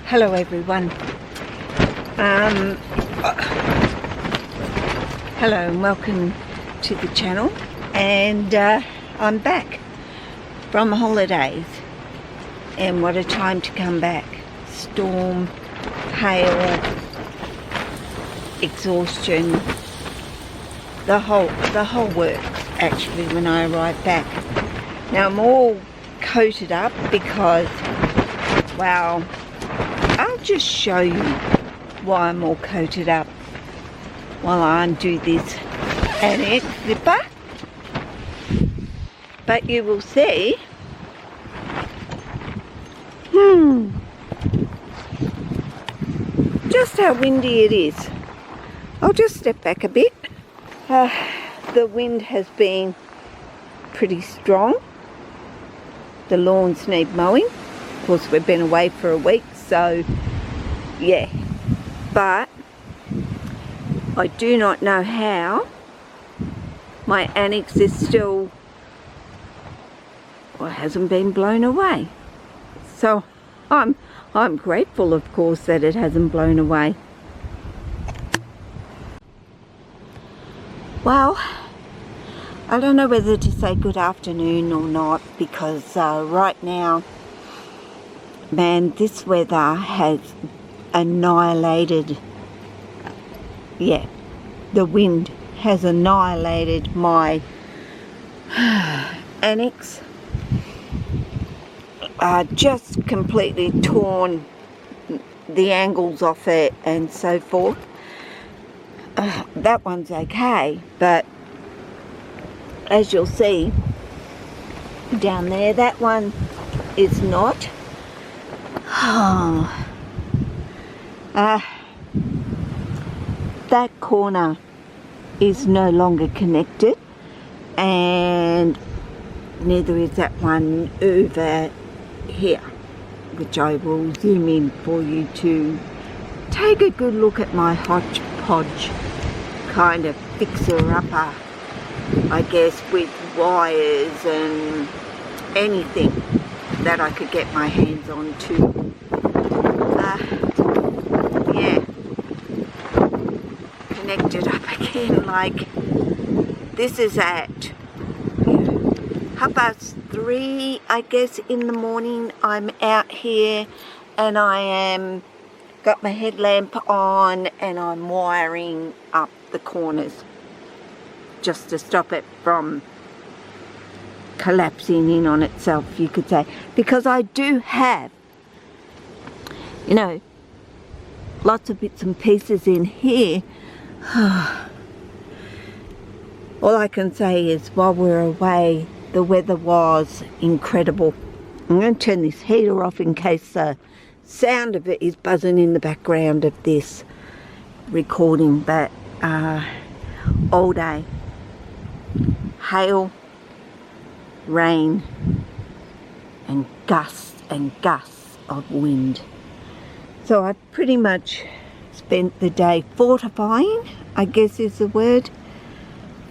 Hello everyone. Hello and welcome to the channel, and I'm back from holidays, and what a time to come back. Storm, hail, exhaustion, the whole works actually when I arrived back. Now I'm all coated up because, well, I'll just show you why I'm all coated up while I undo this annex zipper. But you will see, just how windy it is. I'll just step back a bit. The wind has been pretty strong. The lawns need mowing. Of course, we've been away for a week, so yeah. But I do not know how my annex is still, well, hasn't been blown away. So I'm grateful, of course, that it hasn't blown away. Well, I don't know whether to say good afternoon or not, because right now, man, this weather has annihilated, the wind has annihilated my annex. Just completely torn the angles off it and so forth. That one's okay, but as you'll see down there, that one is not. That corner is no longer connected, and neither is that one over here, which I will zoom in for you to take a good look at my hodgepodge kind of fixer-upper, I guess, with wires and anything that I could get my hands on to. Yeah, connected up again. Like, this is at 3:30, I guess, in the morning. I'm out here and I am got my headlamp on and I'm wiring up the corners just to stop it from collapsing in on itself, you could say, because I do have, you know, lots of bits and pieces in here. All I can say is, while we're away, the weather was incredible. I'm going to turn this heater off in case the sound of it is buzzing in the background of this recording, but all day, hail, rain, and gusts of wind. So I pretty much spent the day fortifying, I guess is the word,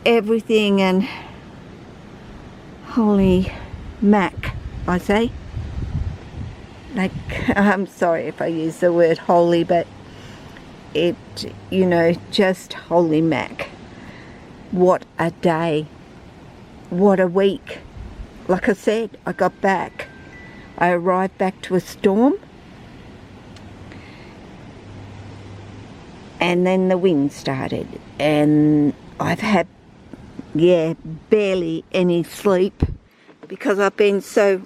everything, and holy mac, I say. Like, I'm sorry if I use the word holy, but it, you know, just holy mac. What a day. What a week. Like I said, I got back. I arrived back to a storm. And then the wind started. And I've had, barely any sleep because I've been so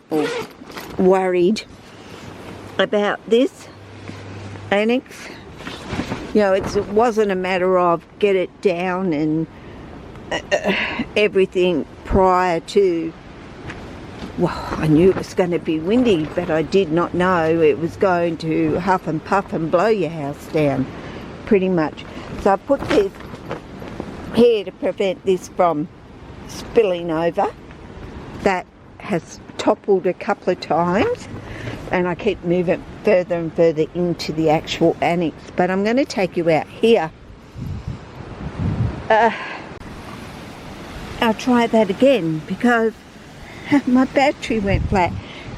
worried about this annex. You know, it wasn't a matter of get it down and everything prior to, well, I knew it was going to be windy, but I did not know it was going to huff and puff and blow your house down, pretty much. So I put this here to prevent this from spilling over. That has toppled a couple of times, and I keep moving further and further into the actual annex. But I'm going to take you out here. I'll try that again because my battery went flat.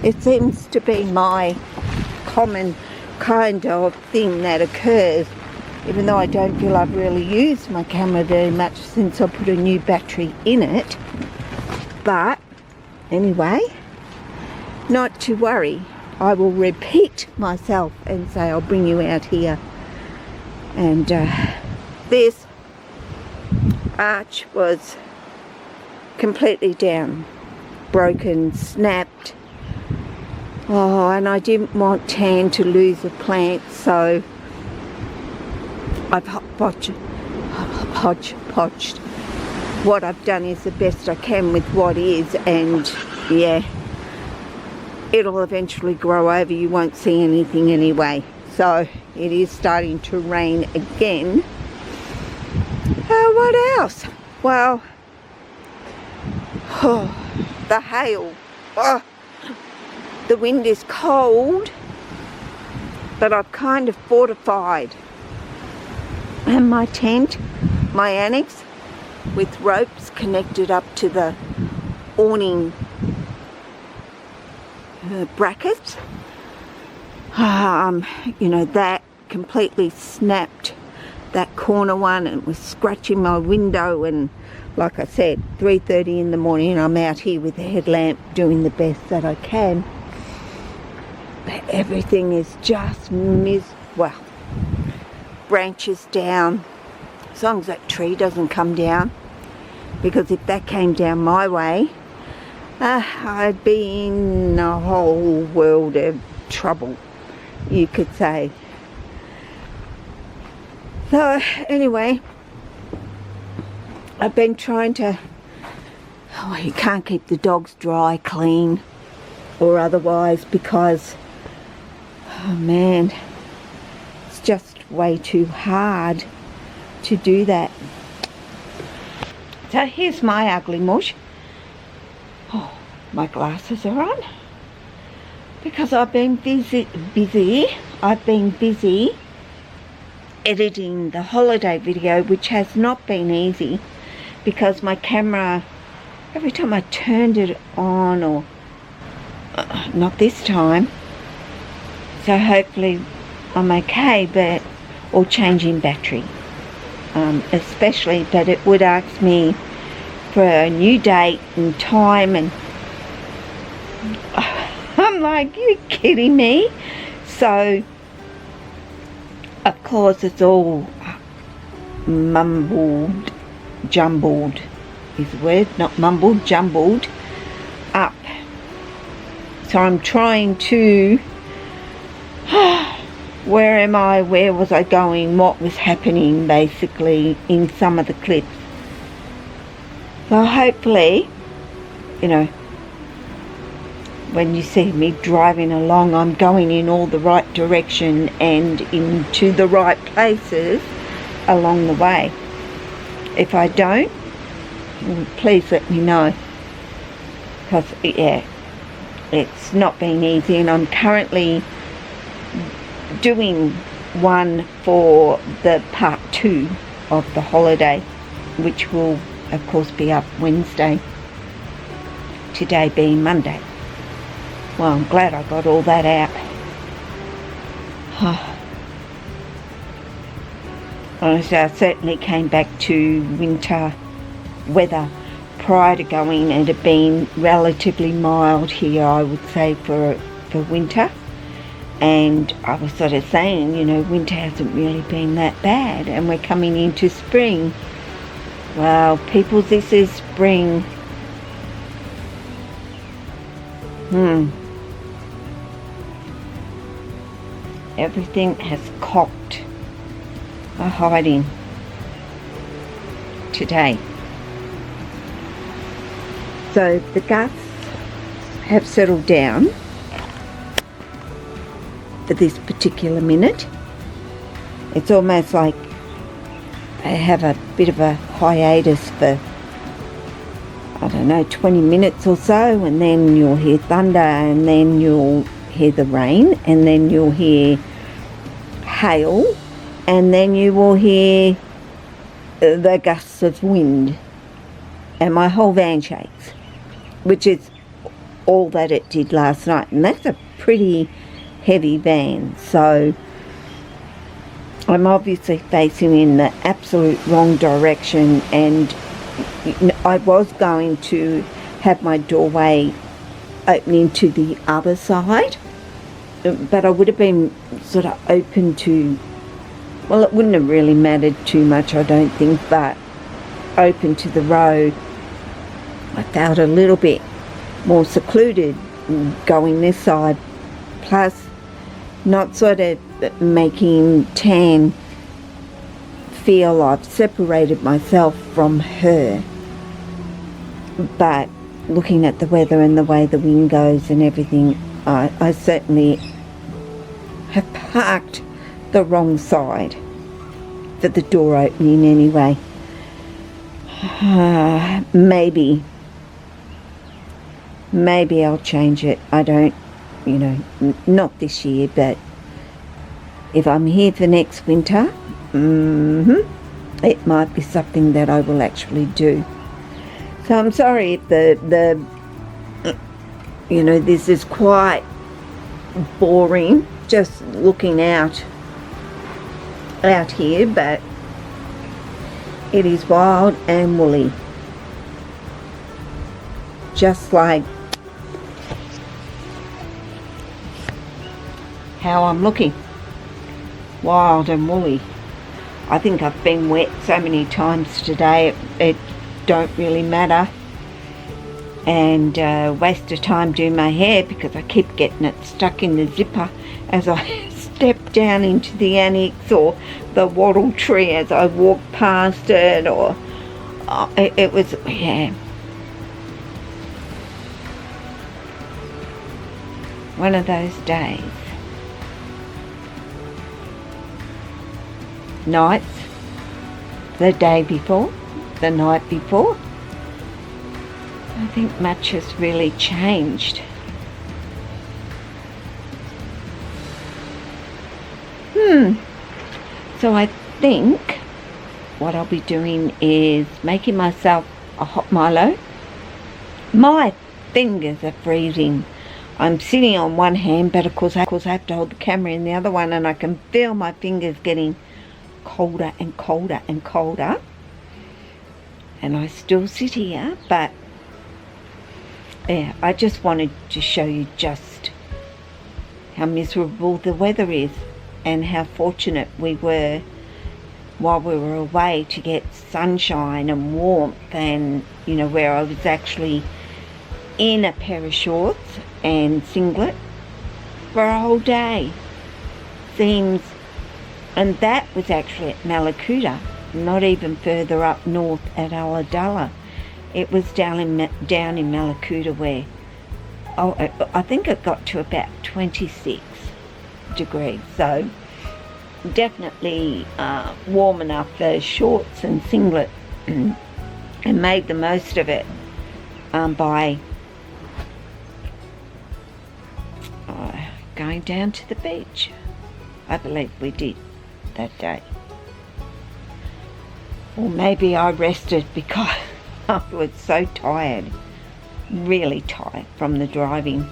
It seems to be my common kind of thing that occurs, even though I don't feel I've really used my camera very much since I put a new battery in it. But anyway, not to worry. I will repeat myself and say I'll bring you out here. And this arch was completely down, broken, snapped. Oh, and I didn't want Tan to lose a plant, so I've hodgepodged. What I've done is the best I can with what is, and yeah, it'll eventually grow over. You won't see anything anyway. So it is starting to rain again. What else? Well, the hail. The wind is cold, but I've kind of fortified. And my tent, my annex, with ropes connected up to the awning brackets. You know, that completely snapped, that corner one, and was scratching my window. And like I said, 3:30 in the morning, I'm out here with the headlamp doing the best that I can. But everything is just well, branches down, as long as that tree doesn't come down, because if that came down my way, I'd be in a whole world of trouble, you could say. So anyway, I've been trying to, you can't keep the dogs dry, clean or otherwise, because oh man, it's just way too hard to do that. So here's my ugly mush. Oh, my glasses are on because I've been busy. I've been busy editing the holiday video, which has not been easy because my camera, every time I turned it on, or not this time, so hopefully I'm okay, but or changing battery especially, but it would ask me for a new date and time, and I'm like, you kidding me? So of course it's all jumbled is the word, not mumbled, jumbled up. So I'm trying to where am I, where was I going, what was happening basically in some of the clips. So hopefully, you know, when you see me driving along, I'm going in all the right direction and into the right places along the way. If I don't, please let me know, because yeah, it's not been easy, and I'm currently doing one for the part 2 of the holiday, which will of course be up Wednesday, today being Monday. Well, I'm glad I got all that out. Honestly, I certainly came back to winter weather. Prior to going, it had been relatively mild here, I would say, for winter. And I was sort of saying, you know, winter hasn't really been that bad, and we're coming into spring. Well, people, this is spring. Everything has cocked a hiding today. So the gusts have settled down for this particular minute. It's almost like they have a bit of a hiatus for, I don't know, 20 minutes or so, and then you'll hear thunder, and then you'll hear the rain, and then you'll hear hail, and then you will hear the gusts of wind, and my whole van shakes, which is all that it did last night. And that's a pretty heavy van. So I'm obviously facing in the absolute wrong direction, and I was going to have my doorway opening to the other side, but I would have been sort of open to, well, it wouldn't have really mattered too much, I don't think, but open to the road. I felt a little bit more secluded going this side, plus not sort of making Tan feel I've separated myself from her. But looking at the weather and the way the wind goes and everything, I certainly have parked the wrong side for the door opening anyway. Maybe I'll change it. I don't, not this year, but if I'm here for next winter, it might be something that I will actually do. So I'm sorry if this is quite boring, just looking out here, but it is wild and woolly, just like how I'm looking, wild and woolly. I think I've been wet so many times today, it don't really matter, and waste of time doing my hair because I keep getting it stuck in the zipper as I step down into the annex, or the wattle tree as I walk past it, or it was, yeah, one of those days. Nights, the day before, the night before, I think much has really changed. So I think what I'll be doing is making myself a hot Milo. My fingers are freezing. I'm sitting on one hand, but of course I have to hold the camera in the other one, and I can feel my fingers getting colder and colder and colder. And I still sit here, but yeah, I just wanted to show you just how miserable the weather is, and how fortunate we were while we were away to get sunshine and warmth, and where I was actually in a pair of shorts and singlet for a whole day. And that was actually at Malakuta, not even further up north at Ulladulla. It was down in Malakuta where, I think it got to about 26 degrees. So definitely warm enough for shorts and singlet, and made the most of it by going down to the beach. I believe we did that day. Or maybe I rested because I was so tired, really tired from the driving.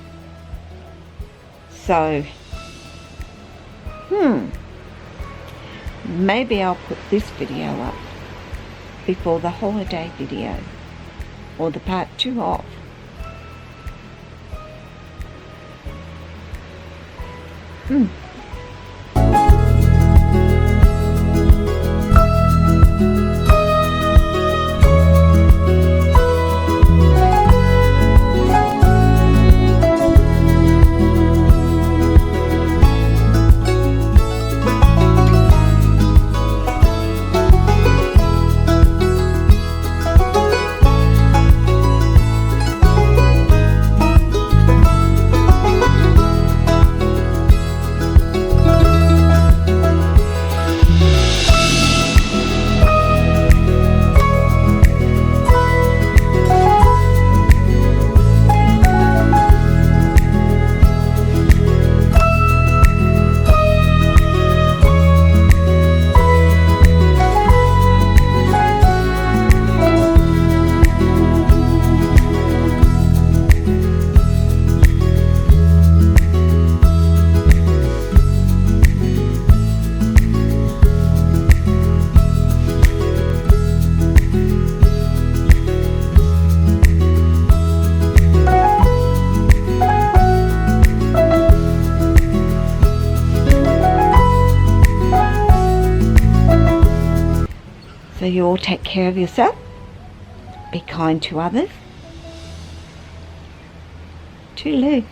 So, maybe I'll put this video up before the holiday video, or the part 2 of. So you all take care of yourself. Be kind to others. Toodaloo.